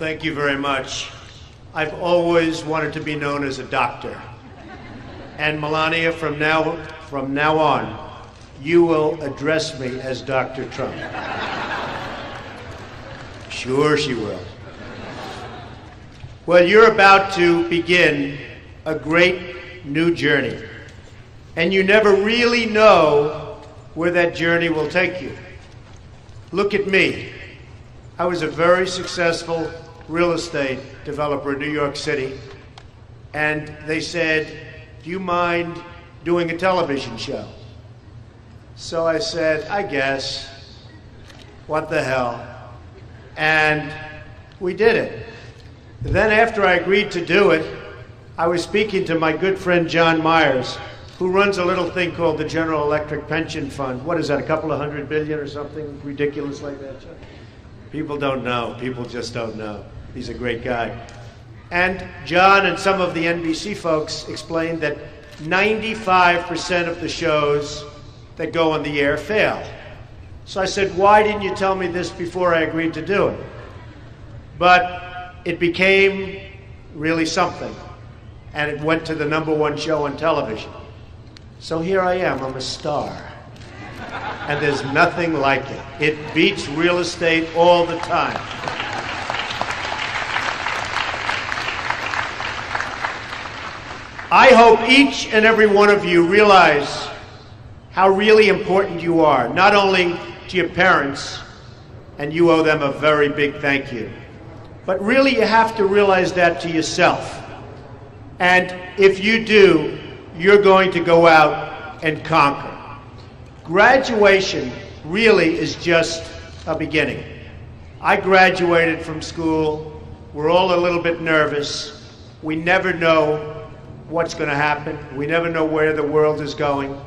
thank you very much. I've always wanted to be known as a doctor. And Melania, from now on, you will address me as Dr. Trump. Sure she will. Well, you're about to begin a great new journey. And you never really know where that journey will take you. Look at me. I was a very successful real estate developer in New York City. And they said, do you mind doing a television show? So I said, I guess. What the hell? And we did it. Then after I agreed to do it, I was speaking to my good friend John Myers, who runs a little thing called the General Electric Pension Fund. What is that, a couple of $100 billion or something ridiculous like that, John? People don't know. People just don't know. He's a great guy. And John and some of the NBC folks explained that 95% of the shows that go on the air fail. So I said, why didn't you tell me this before I agreed to do it? But it became really something. And it went to the #1 show on television. So here I am, I'm a star. And there's nothing like it. It beats real estate all the time. I hope each and every one of you realize how really important you are, not only to your parents, and you owe them a very big thank you, but really you have to realize that to yourself. And if you do, you're going to go out and conquer. Graduation really is just a beginning. I graduated from school. We're all a little bit nervous. We never know what's going to happen. We never know where the world is going.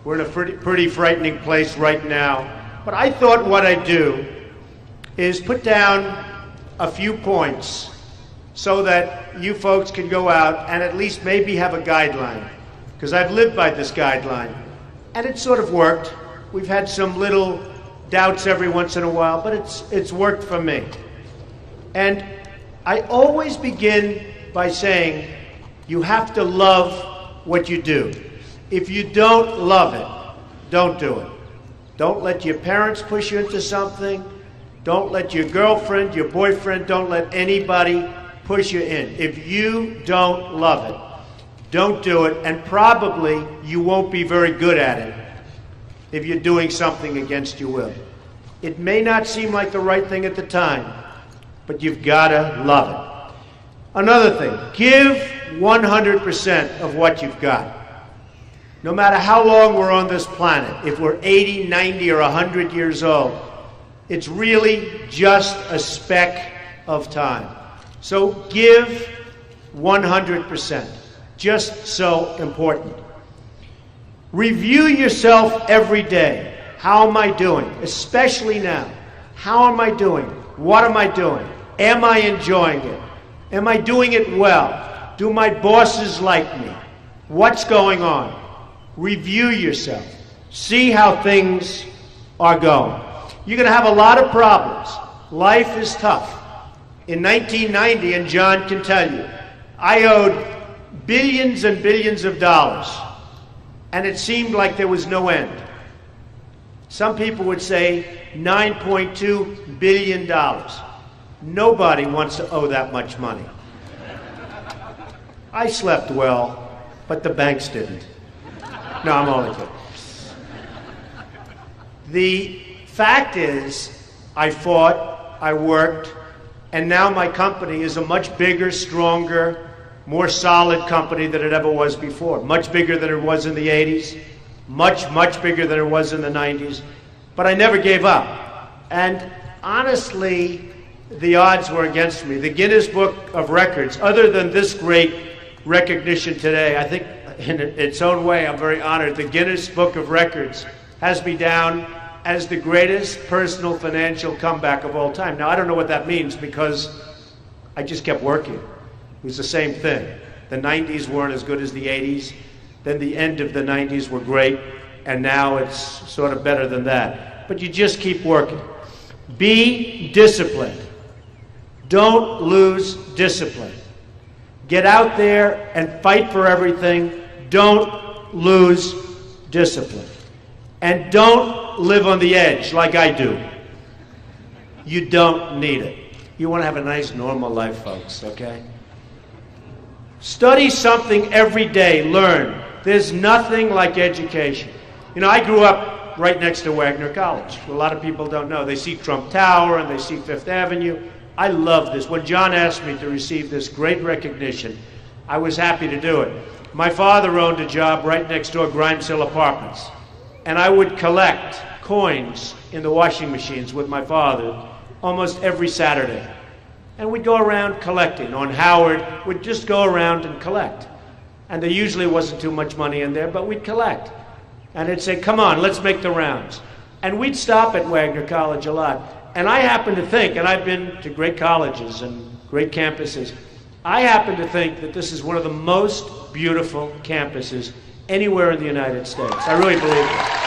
We're in a pretty frightening place right now. But I thought what I'd do is put down a few points so that you folks can go out and at least maybe have a guideline. Because I've lived by this guideline. And it sort of worked. We've had some little doubts every once in a while, but it's worked for me. And I always begin by saying, you have to love what you do. If you don't love it, don't do it. Don't let your parents push you into something. Don't let your girlfriend, your boyfriend, don't let anybody push you in. If you don't love it, don't do it, and probably you won't be very good at it if you're doing something against your will. It may not seem like the right thing at the time, but you've got to love it. Another thing, give 100% of what you've got. No matter how long we're on this planet, if we're 80, 90, or 100 years old, it's really just a speck of time. So give 100%. Just so important. Review yourself every day. How am I doing? Especially now. How am I doing? What am I doing? Am I enjoying it? Am I doing it well? Do my bosses like me? What's going on? Review yourself. See how things are going. You're going to have a lot of problems. Life is tough. In 1990, and John can tell you, I owed billions and billions of dollars, and it seemed like there was no end. Some people would say $9.2 billion. Nobody wants to owe that much money. I slept well, but the banks didn't. No, I'm only kidding. The fact is, I fought, I worked, and now my company is a much bigger, stronger, more solid company than it ever was before. Much bigger than it was in the 80s. Much, much bigger than it was in the 90s. But I never gave up. And honestly, the odds were against me. The Guinness Book of Records, other than this great recognition today, I think in its own way I'm very honored. The Guinness Book of Records has me down as the greatest personal financial comeback of all time. Now, I don't know what that means because I just kept working. It was the same thing. The 90s weren't as good as the 80s. Then the end of the 90s were great. And now it's sort of better than that. But you just keep working. Be disciplined. Don't lose discipline. Get out there and fight for everything. Don't lose discipline. And don't live on the edge like I do. You don't need it. You want to have a nice, normal life, folks, okay? Study something every day. Learn. There's nothing like education. You know, I grew up right next to Wagner College. A lot of people don't know. They see Trump Tower and they see Fifth Avenue. I love this. When John asked me to receive this great recognition, I was happy to do it. My father owned a job right next door, Grimes Hill Apartments, and I would collect coins in the washing machines with my father almost every Saturday. And we'd go around collecting. On Howard, we'd just go around and collect. And there usually wasn't too much money in there, but we'd collect. And it'd say, come on, let's make the rounds. And we'd stop at Wagner College a lot. And I happen to think, and I've been to great colleges and great campuses, I happen to think that this is one of the most beautiful campuses anywhere in the United States. I really believe it.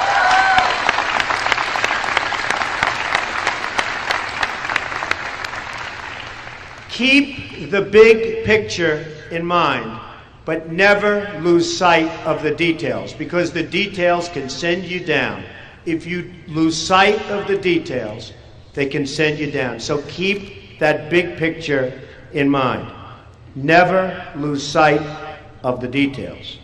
Keep the big picture in mind, but never lose sight of the details, because the details can send you down. If you lose sight of the details, they can send you down. So keep that big picture in mind. Never lose sight of the details.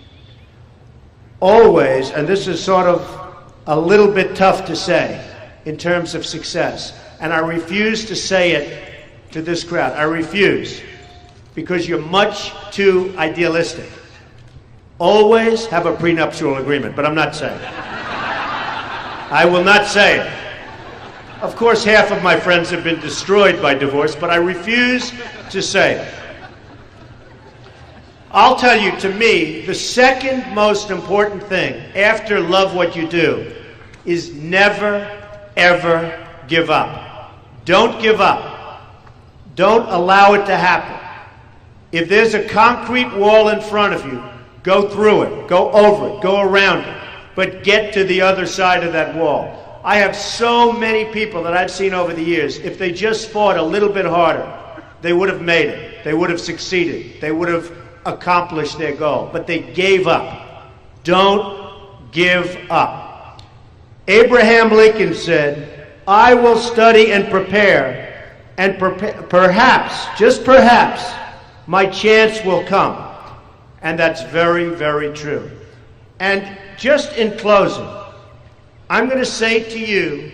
Always, and this is sort of a little bit tough to say in terms of success, and I refuse to say it to this crowd. I refuse, because you're much too idealistic. Always have a prenuptial agreement, but I'm not saying it. I will not say it. Of course, half of my friends have been destroyed by divorce, but I refuse to say it. I'll tell you, to me, the second most important thing after love what you do is never, ever give up. Don't give up. Don't allow it to happen. If there's a concrete wall in front of you, go through it, go over it, go around it, but get to the other side of that wall. I have so many people that I've seen over the years, if they just fought a little bit harder, they would have made it. They would have succeeded. They would have accomplished their goal. But they gave up. Don't give up. Abraham Lincoln said, I will study and prepare, and perhaps, just perhaps, my chance will come. And that's very, very true. And just in closing, I'm going to say to you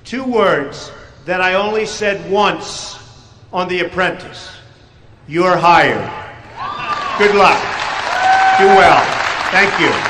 two words that I only said once on The Apprentice. You're hired. Good luck. Do well. Thank you.